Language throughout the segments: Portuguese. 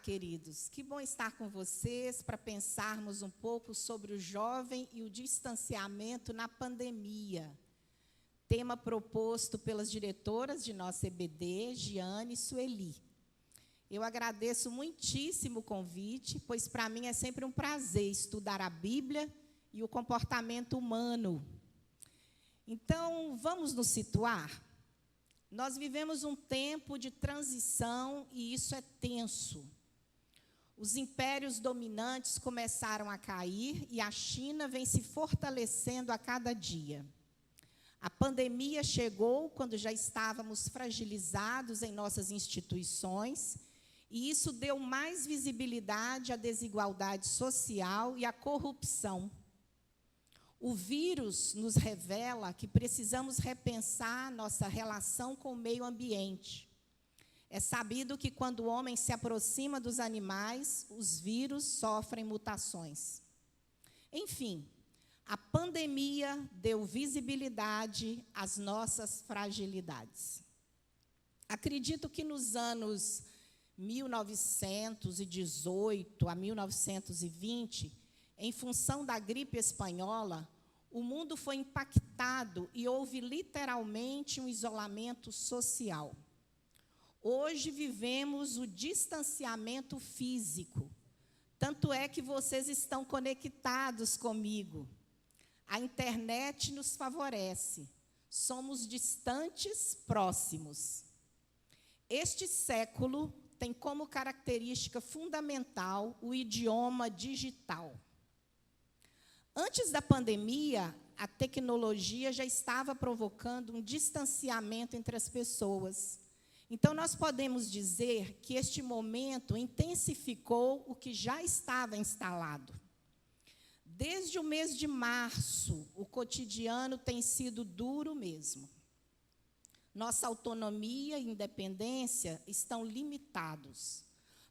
queridos, que bom estar com vocês para pensarmos um pouco sobre o jovem e o distanciamento na pandemia. Tema proposto pelas diretoras de nossa EBD, Giane e Sueli. Eu agradeço muitíssimo o convite, pois para mim é sempre um prazer estudar a Bíblia e o comportamento humano. Então, vamos nos situar? Nós vivemos um tempo de transição e isso é tenso. Os impérios dominantes começaram a cair e a China vem se fortalecendo a cada dia. A pandemia chegou quando já estávamos fragilizados em nossas instituições e isso deu mais visibilidade à desigualdade social e à corrupção. O vírus nos revela que precisamos repensar nossa relação com o meio ambiente. É sabido que quando o homem se aproxima dos animais, os vírus sofrem mutações. Enfim, a pandemia deu visibilidade às nossas fragilidades. Acredito que nos anos 1918 a 1920, em função da gripe espanhola, o mundo foi impactado e houve literalmente um isolamento social. Hoje vivemos o distanciamento físico, tanto é que vocês estão conectados comigo. A internet nos favorece, somos distantes próximos. Este século tem como característica fundamental o idioma digital. Antes da pandemia, a tecnologia já estava provocando um distanciamento entre as pessoas. Então, nós podemos dizer que este momento intensificou o que já estava instalado. Desde o mês de março, o cotidiano tem sido duro mesmo. Nossa autonomia e independência estão limitados.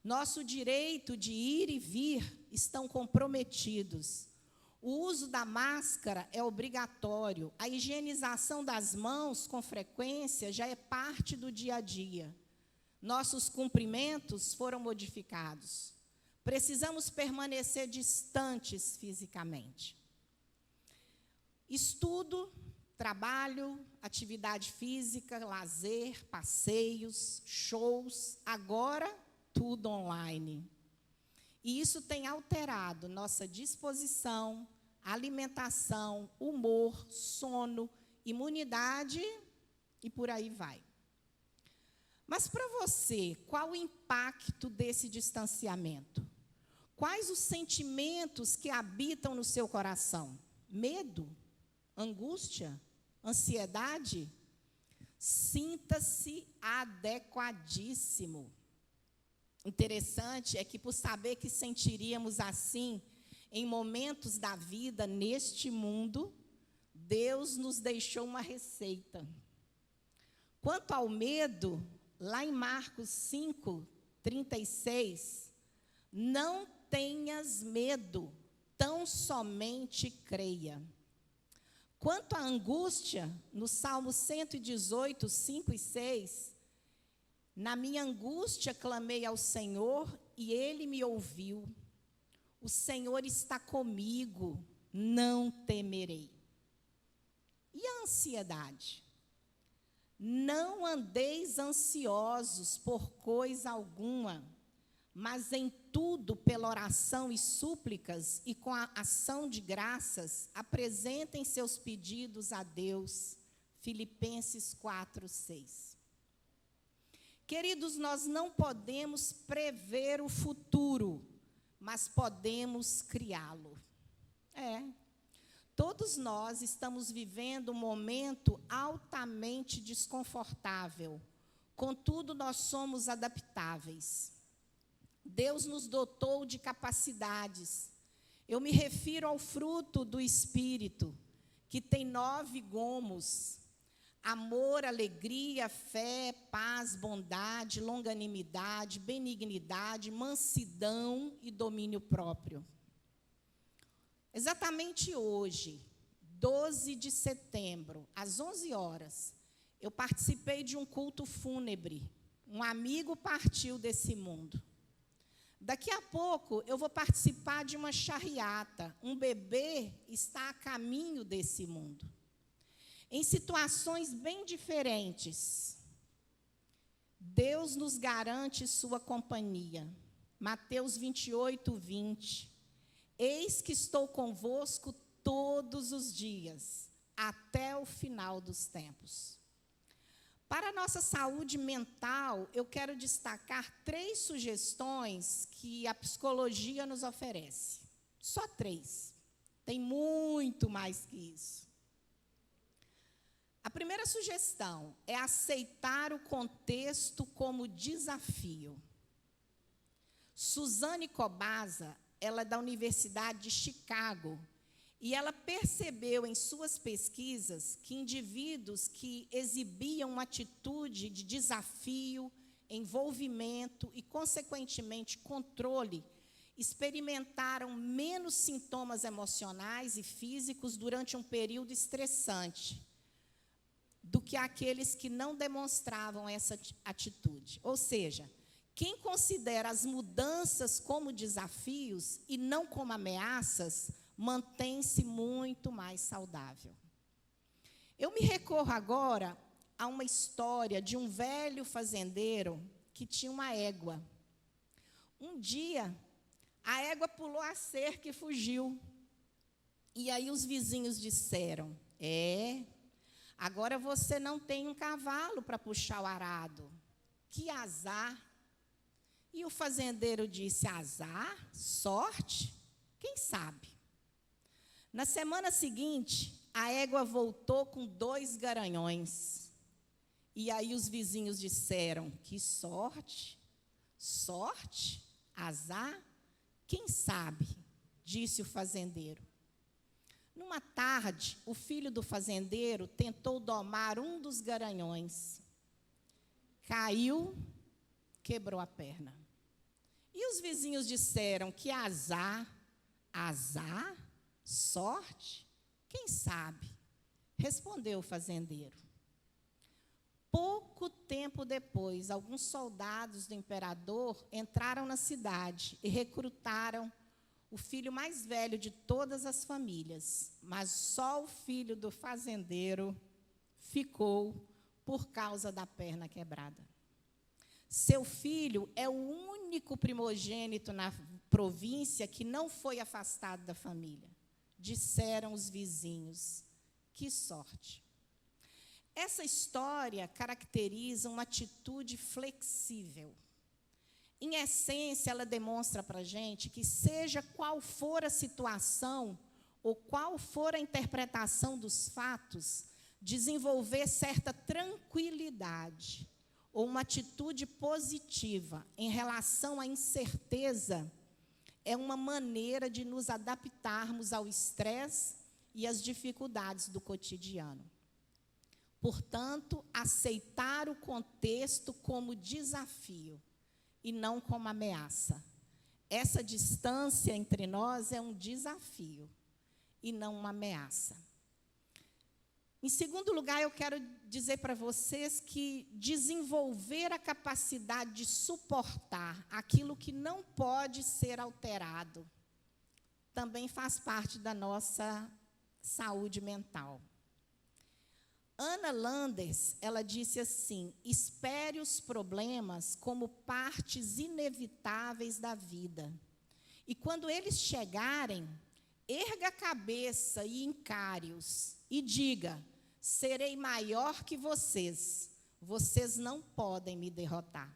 Nosso direito de ir e vir estão comprometidos. O uso da máscara é obrigatório. A higienização das mãos, com frequência, já é parte do dia a dia. Nossos cumprimentos foram modificados. Precisamos permanecer distantes fisicamente. Estudo, trabalho, atividade física, lazer, passeios, shows, agora tudo online. E isso tem alterado nossa disposição, alimentação, humor, sono, imunidade e por aí vai. Mas para você, qual o impacto desse distanciamento? Quais os sentimentos que habitam no seu coração? Medo? Angústia? Ansiedade? Sinta-se adequadíssimo. Interessante é que, por saber que sentiríamos assim em momentos da vida neste mundo, Deus nos deixou uma receita. Quanto ao medo, lá em Marcos 5:36, não tenhas medo, tão somente creia. Quanto à angústia, no Salmo 118, 5 e 6, na minha angústia clamei ao Senhor e Ele me ouviu. O Senhor está comigo, não temerei. E a ansiedade? Não andeis ansiosos por coisa alguma, mas em tudo, pela oração e súplicas e com a ação de graças, apresentem seus pedidos a Deus. Filipenses 4:6. Queridos, nós não podemos prever o futuro, mas podemos criá-lo. Todos nós estamos vivendo um momento altamente desconfortável, contudo, nós somos adaptáveis. Deus nos dotou de capacidades. Eu me refiro ao fruto do Espírito, que tem 9 gomos: amor, alegria, fé, paz, bondade, longanimidade, benignidade, mansidão e domínio próprio. Exatamente hoje, 12 de setembro, às 11 horas, eu participei de um culto fúnebre. Um amigo partiu desse mundo. Daqui a pouco eu vou participar de uma charreata. Um bebê está a caminho desse mundo. Em situações bem diferentes, Deus nos garante sua companhia. Mateus 28, 20. Eis que estou convosco todos os dias, até o final dos tempos. Para a nossa saúde mental, eu quero destacar 3 sugestões que a psicologia nos oferece. Só 3. Tem muito mais que isso. A primeira sugestão é aceitar o contexto como desafio. Suzane Cobasa, ela é da Universidade de Chicago, e ela percebeu em suas pesquisas que indivíduos que exibiam uma atitude de desafio, envolvimento e, consequentemente, controle, experimentaram menos sintomas emocionais e físicos durante um período estressante do que aqueles que não demonstravam essa atitude. Ou seja, quem considera as mudanças como desafios e não como ameaças, mantém-se muito mais saudável. Eu me recorro agora a uma história de um velho fazendeiro que tinha uma égua. Um dia, a égua pulou a cerca e fugiu. E aí os vizinhos disseram: agora você não tem um cavalo para puxar o arado. Que azar! E o fazendeiro disse: azar? Sorte? Quem sabe? Na semana seguinte, a égua voltou com 2 garanhões. E aí os vizinhos disseram: que sorte? Sorte? Azar? Quem sabe? Disse o fazendeiro. Numa tarde, o filho do fazendeiro tentou domar um dos garanhões. Caiu, quebrou a perna. E os vizinhos disseram: que azar? Azar? Sorte? Quem sabe? Respondeu o fazendeiro. Pouco tempo depois, alguns soldados do imperador entraram na cidade e recrutaram o filho mais velho de todas as famílias, mas só o filho do fazendeiro ficou por causa da perna quebrada. Seu filho é o único primogênito na província que não foi afastado da família. Disseram os vizinhos: que sorte! Essa história caracteriza uma atitude flexível. Em essência, ela demonstra para a gente que, seja qual for a situação ou qual for a interpretação dos fatos, desenvolver certa tranquilidade ou uma atitude positiva em relação à incerteza é uma maneira de nos adaptarmos ao estresse e às dificuldades do cotidiano. Portanto, aceitar o contexto como desafio e não como ameaça. Essa distância entre nós é um desafio e não uma ameaça. Em segundo lugar, eu quero dizer para vocês que desenvolver a capacidade de suportar aquilo que não pode ser alterado também faz parte da nossa saúde mental. Ana Landers, ela disse assim: espere os problemas como partes inevitáveis da vida. E quando eles chegarem, erga a cabeça e encare-os e diga: serei maior que vocês. Vocês não podem me derrotar.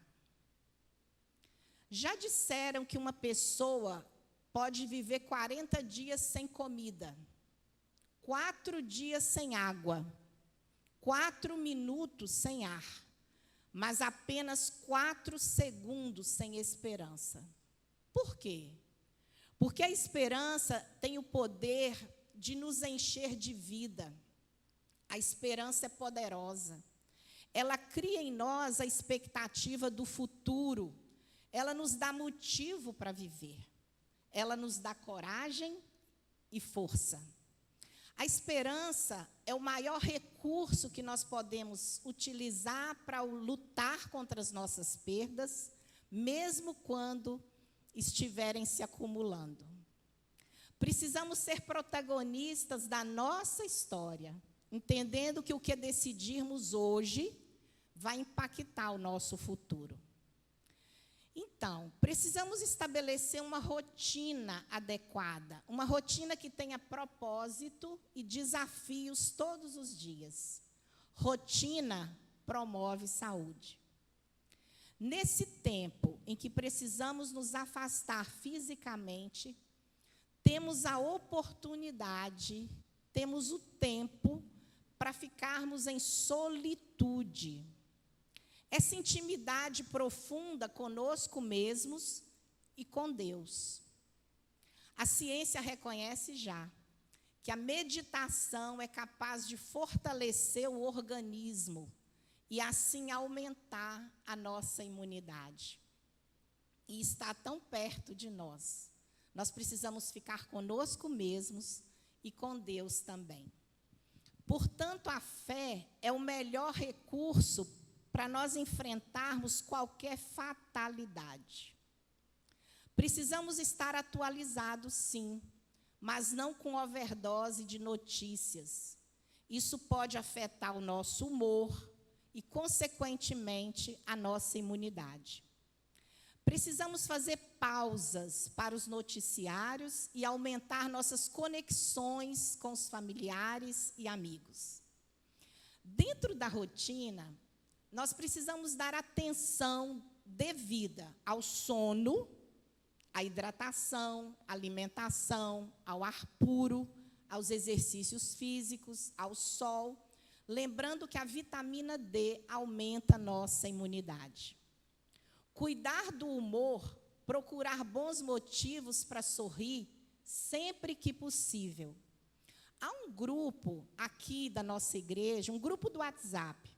Já disseram que uma pessoa pode viver 40 dias sem comida, 4 dias sem água, 4 minutos sem ar, mas apenas 4 segundos sem esperança. Por quê? Porque a esperança tem o poder de nos encher de vida. A esperança é poderosa. Ela cria em nós a expectativa do futuro. Ela nos dá motivo para viver. Ela nos dá coragem e força. A esperança é o maior recurso que nós podemos utilizar para lutar contra as nossas perdas, mesmo quando estiverem se acumulando. Precisamos ser protagonistas da nossa história, entendendo que o que decidirmos hoje vai impactar o nosso futuro. Então, precisamos estabelecer uma rotina adequada, uma rotina que tenha propósito e desafios todos os dias. Rotina promove saúde. Nesse tempo em que precisamos nos afastar fisicamente, temos a oportunidade, temos o tempo para ficarmos em solitude. Essa intimidade profunda conosco mesmos e com Deus. A ciência reconhece já que a meditação é capaz de fortalecer o organismo e assim aumentar a nossa imunidade. E está tão perto de nós. Nós precisamos ficar conosco mesmos e com Deus também. Portanto, a fé é o melhor recurso para nós enfrentarmos qualquer fatalidade. Precisamos estar atualizados, sim, mas não com overdose de notícias. Isso pode afetar o nosso humor e, consequentemente, a nossa imunidade. Precisamos fazer pausas para os noticiários e aumentar nossas conexões com os familiares e amigos. Dentro da rotina, nós precisamos dar atenção devida ao sono, à hidratação, à alimentação, ao ar puro, aos exercícios físicos, ao sol, lembrando que a vitamina D aumenta a nossa imunidade. Cuidar do humor, procurar bons motivos para sorrir sempre que possível. Há um grupo aqui da nossa igreja, um grupo do WhatsApp.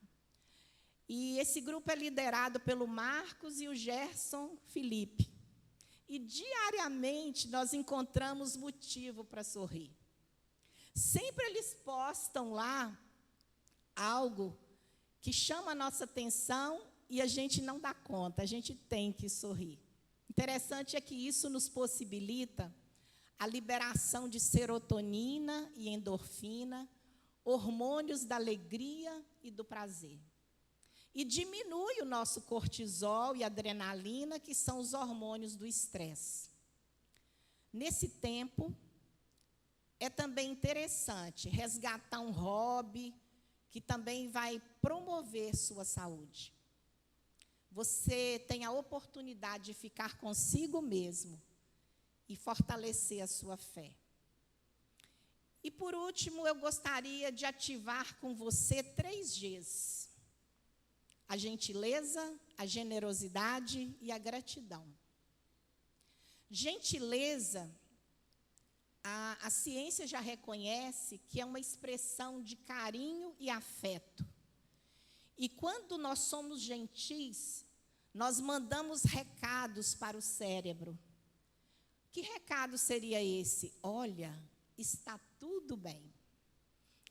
E esse grupo é liderado pelo Marcos e o Gerson Felipe. E diariamente nós encontramos motivo para sorrir. Sempre eles postam lá algo que chama a nossa atenção e a gente não dá conta, a gente tem que sorrir. Interessante é que isso nos possibilita a liberação de serotonina e endorfina, hormônios da alegria e do prazer. E diminui o nosso cortisol e adrenalina, que são os hormônios do estresse. Nesse tempo, é também interessante resgatar um hobby que também vai promover sua saúde. Você tem a oportunidade de ficar consigo mesmo e fortalecer a sua fé. E, por último, eu gostaria de ativar com você 3 Gs. A gentileza, a generosidade e a gratidão. Gentileza, a ciência já reconhece que é uma expressão de carinho e afeto. E quando nós somos gentis, nós mandamos recados para o cérebro. Que recado seria esse? Olha, está tudo bem.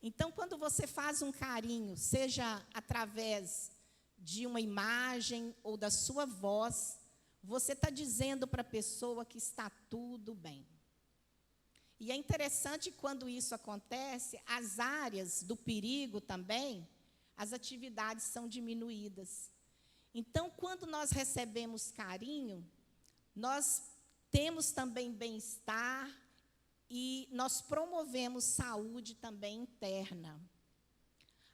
Então, quando você faz um carinho, seja através de uma imagem ou da sua voz, você está dizendo para a pessoa que está tudo bem. E é interessante quando isso acontece, as áreas do perigo também, as atividades são diminuídas. Então, quando nós recebemos carinho, nós temos também bem-estar e nós promovemos saúde também interna.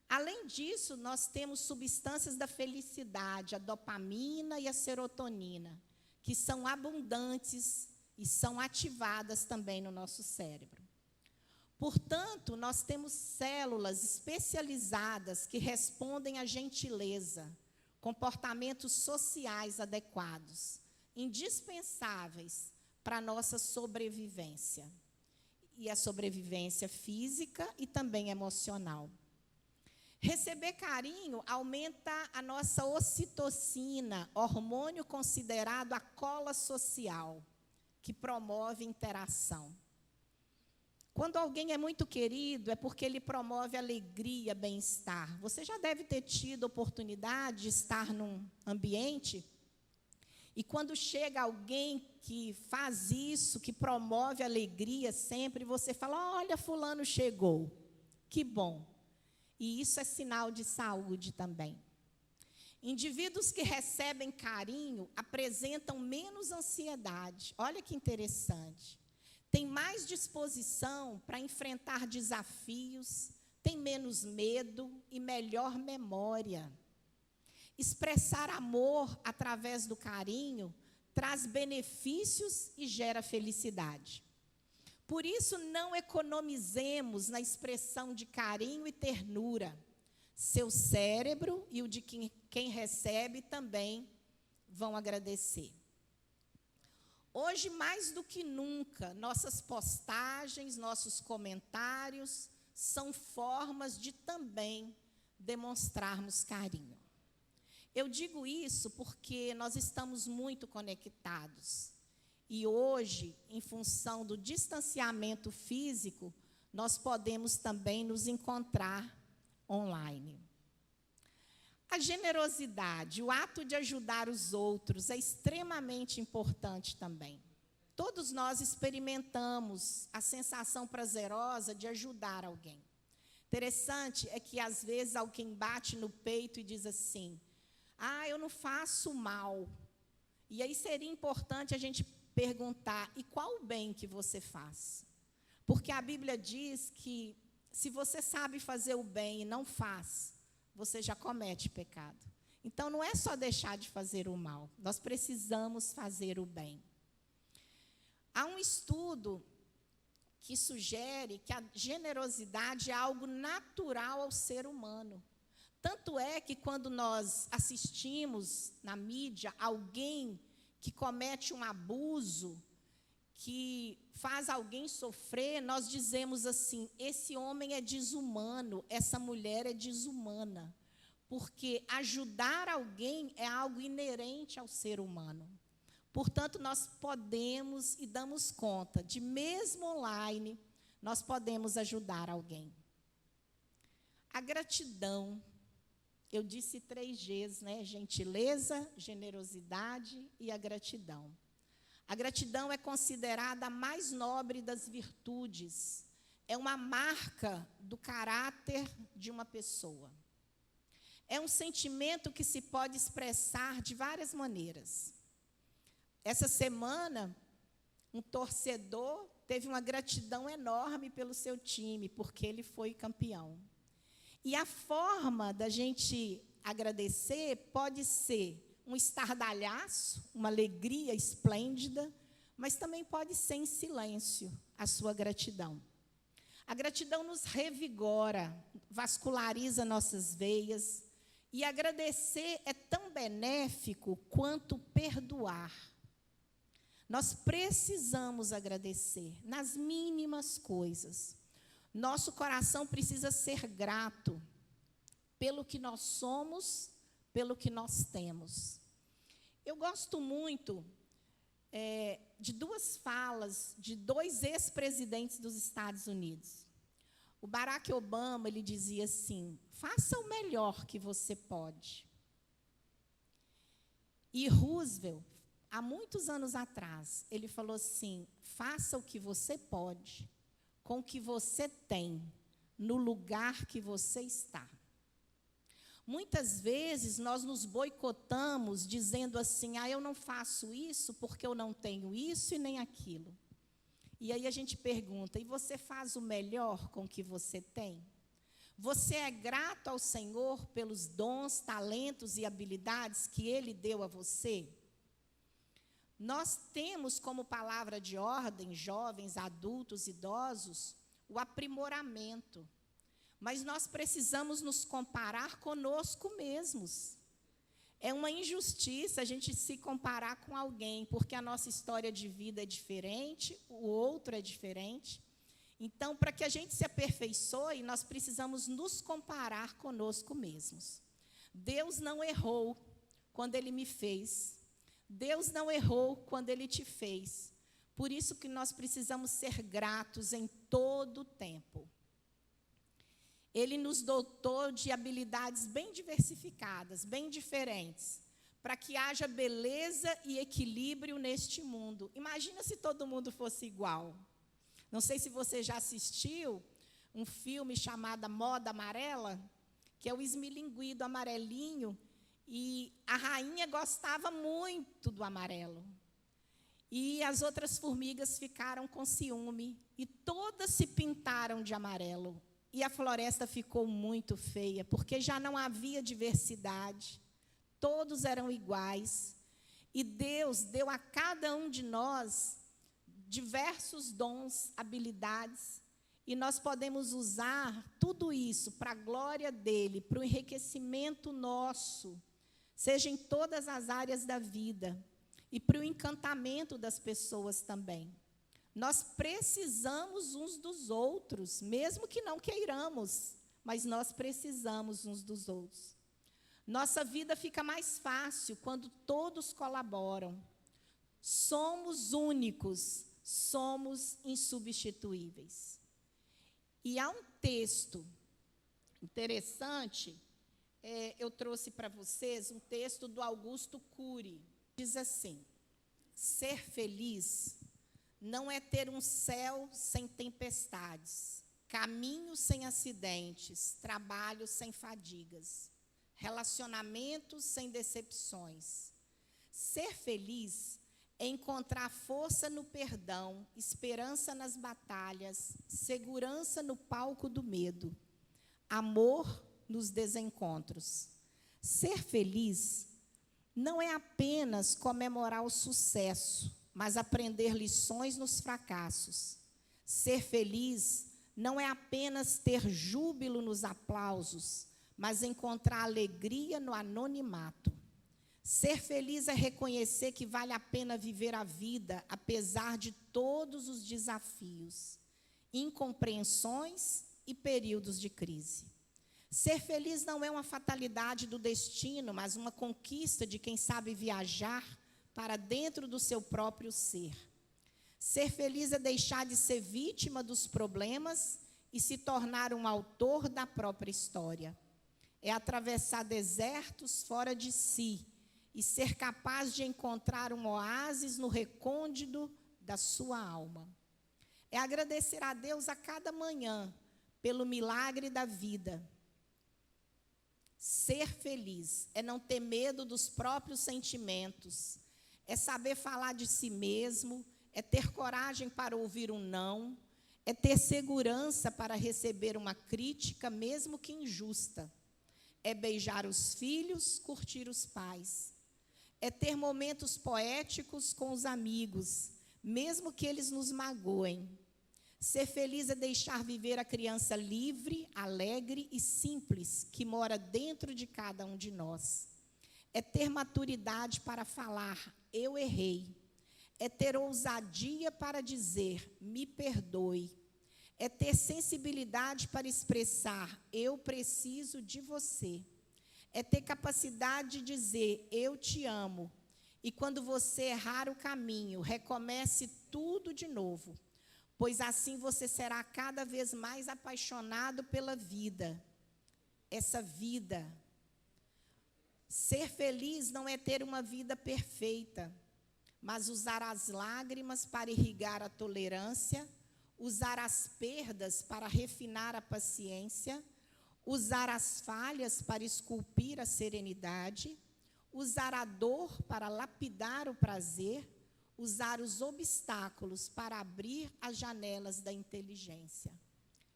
Além disso, nós temos substâncias da felicidade, a dopamina e a serotonina, que são abundantes e são ativadas também no nosso cérebro. Portanto, nós temos células especializadas que respondem à gentileza, comportamentos sociais adequados, indispensáveis para a nossa sobrevivência. E a sobrevivência física e também emocional. Receber carinho aumenta a nossa ocitocina, hormônio considerado a cola social, que promove interação. Quando alguém é muito querido, é porque ele promove alegria, bem-estar. Você já deve ter tido oportunidade de estar num ambiente E quando chega alguém que faz isso, que promove alegria sempre, você fala: olha, fulano chegou, que bom. E isso é sinal de saúde também. Indivíduos que recebem carinho apresentam menos ansiedade. Olha que interessante. Tem mais disposição para enfrentar desafios, tem menos medo e melhor memória. Expressar amor através do carinho traz benefícios e gera felicidade. Por isso, não economizemos na expressão de carinho e ternura. Seu cérebro e o de quem recebe também vão agradecer. Hoje, mais do que nunca, nossas postagens, nossos comentários são formas de também demonstrarmos carinho. Eu digo isso porque nós estamos muito conectados. E hoje, em função do distanciamento físico, nós podemos também nos encontrar online. A generosidade, o ato de ajudar os outros é extremamente importante também. Todos nós experimentamos a sensação prazerosa de ajudar alguém. Interessante é que, às vezes, alguém bate no peito e diz assim: eu não faço mal. E aí seria importante a gente perguntar: e qual o bem que você faz? Porque a Bíblia diz que, se você sabe fazer o bem e não faz, você já comete pecado. Então, não é só deixar de fazer o mal, nós precisamos fazer o bem. Há um estudo que sugere que a generosidade é algo natural ao ser humano. Tanto é que, quando nós assistimos na mídia alguém que comete um abuso, que faz alguém sofrer, nós dizemos assim: esse homem é desumano, essa mulher é desumana. Porque ajudar alguém é algo inerente ao ser humano. Portanto, nós podemos e damos conta de, mesmo online, nós podemos ajudar alguém. A gratidão. Eu disse 3 Gs, né? Gentileza, generosidade e a gratidão. A gratidão é considerada a mais nobre das virtudes. É uma marca do caráter de uma pessoa. É um sentimento que se pode expressar de várias maneiras. Essa semana, um torcedor teve uma gratidão enorme pelo seu time, porque ele foi campeão. E a forma da gente agradecer pode ser um estardalhaço, uma alegria esplêndida, mas também pode ser em silêncio a sua gratidão. A gratidão nos revigora, vasculariza nossas veias, e agradecer é tão benéfico quanto perdoar. Nós precisamos agradecer nas mínimas coisas. Nosso coração precisa ser grato pelo que nós somos, pelo que nós temos. Eu gosto muito de 2 falas de 2 ex-presidentes dos Estados Unidos. O Barack Obama, ele dizia assim: faça o melhor que você pode. E Roosevelt, há muitos anos atrás, ele falou assim: faça o que você pode, com o que você tem, no lugar que você está. Muitas vezes nós nos boicotamos dizendo assim: eu não faço isso porque eu não tenho isso e nem aquilo. E aí a gente pergunta: e você faz o melhor com o que você tem? Você é grato ao Senhor pelos dons, talentos e habilidades que Ele deu a você? Nós temos como palavra de ordem, jovens, adultos, idosos, o aprimoramento. Mas nós precisamos nos comparar conosco mesmos. É uma injustiça a gente se comparar com alguém, porque a nossa história de vida é diferente, o outro é diferente. Então, para que a gente se aperfeiçoe, nós precisamos nos comparar conosco mesmos. Deus não errou quando Ele me fez. Deus não errou quando Ele te fez. Por isso que nós precisamos ser gratos em todo o tempo. Ele nos dotou de habilidades bem diversificadas, bem diferentes, para que haja beleza e equilíbrio neste mundo. Imagina se todo mundo fosse igual. Não sei se você já assistiu um filme chamado Moda Amarela, que é o esmilinguido do amarelinho, e a rainha gostava muito do amarelo. E as outras formigas ficaram com ciúme, e todas se pintaram de amarelo. E a floresta ficou muito feia, porque já não havia diversidade, todos eram iguais. E Deus deu a cada um de nós diversos dons, habilidades, e nós podemos usar tudo isso para a glória dele, para o enriquecimento nosso, seja em todas as áreas da vida, e para o encantamento das pessoas também. Nós precisamos uns dos outros, mesmo que não queiramos, mas nós precisamos uns dos outros. Nossa vida fica mais fácil quando todos colaboram. Somos únicos, somos insubstituíveis. E há um texto interessante, eu trouxe para vocês um texto do Augusto Cury. Diz assim: ser feliz não é ter um céu sem tempestades, caminhos sem acidentes, trabalho sem fadigas, relacionamentos sem decepções. Ser feliz é encontrar força no perdão, esperança nas batalhas, segurança no palco do medo, amor nos desencontros. Ser feliz não é apenas comemorar o sucesso, mas aprender lições nos fracassos. Ser feliz não é apenas ter júbilo nos aplausos, mas encontrar alegria no anonimato. Ser feliz é reconhecer que vale a pena viver a vida, apesar de todos os desafios, incompreensões e períodos de crise. Ser feliz não é uma fatalidade do destino, mas uma conquista de quem sabe viajar para dentro do seu próprio ser. Ser feliz é deixar de ser vítima dos problemas e se tornar um autor da própria história. É atravessar desertos fora de si e ser capaz de encontrar um oásis no recôndito da sua alma. É agradecer a Deus a cada manhã pelo milagre da vida. Ser feliz é não ter medo dos próprios sentimentos, é saber falar de si mesmo, é ter coragem para ouvir um não, é ter segurança para receber uma crítica, mesmo que injusta, é beijar os filhos, curtir os pais, é ter momentos poéticos com os amigos, mesmo que eles nos magoem. Ser feliz é deixar viver a criança livre, alegre e simples que mora dentro de cada um de nós. É ter maturidade para falar, eu errei. É ter ousadia para dizer, me perdoe. É ter sensibilidade para expressar, eu preciso de você. É ter capacidade de dizer, eu te amo. E quando você errar o caminho, recomece tudo de novo. Pois assim você será cada vez mais apaixonado pela vida. Essa vida. Ser feliz não é ter uma vida perfeita, mas usar as lágrimas para irrigar a tolerância, usar as perdas para refinar a paciência, usar as falhas para esculpir a serenidade, usar a dor para lapidar o prazer, usar os obstáculos para abrir as janelas da inteligência.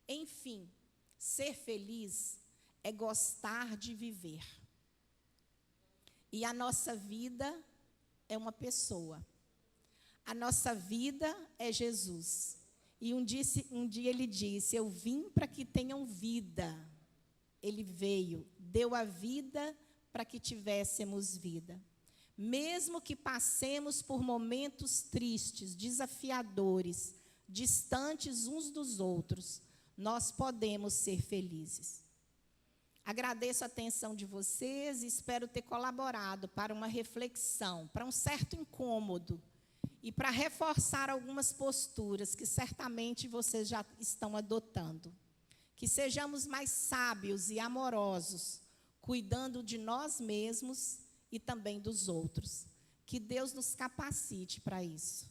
Enfim, ser feliz é gostar de viver. E a nossa vida é uma pessoa. A nossa vida é Jesus. E um dia ele disse, eu vim para que tenham vida. Ele veio, deu a vida para que tivéssemos vida. Mesmo que passemos por momentos tristes, desafiadores, distantes uns dos outros, nós podemos ser felizes. Agradeço a atenção de vocês e espero ter colaborado para uma reflexão, para um certo incômodo e para reforçar algumas posturas que certamente vocês já estão adotando. Que sejamos mais sábios e amorosos, cuidando de nós mesmos e também dos outros. Que Deus nos capacite para isso.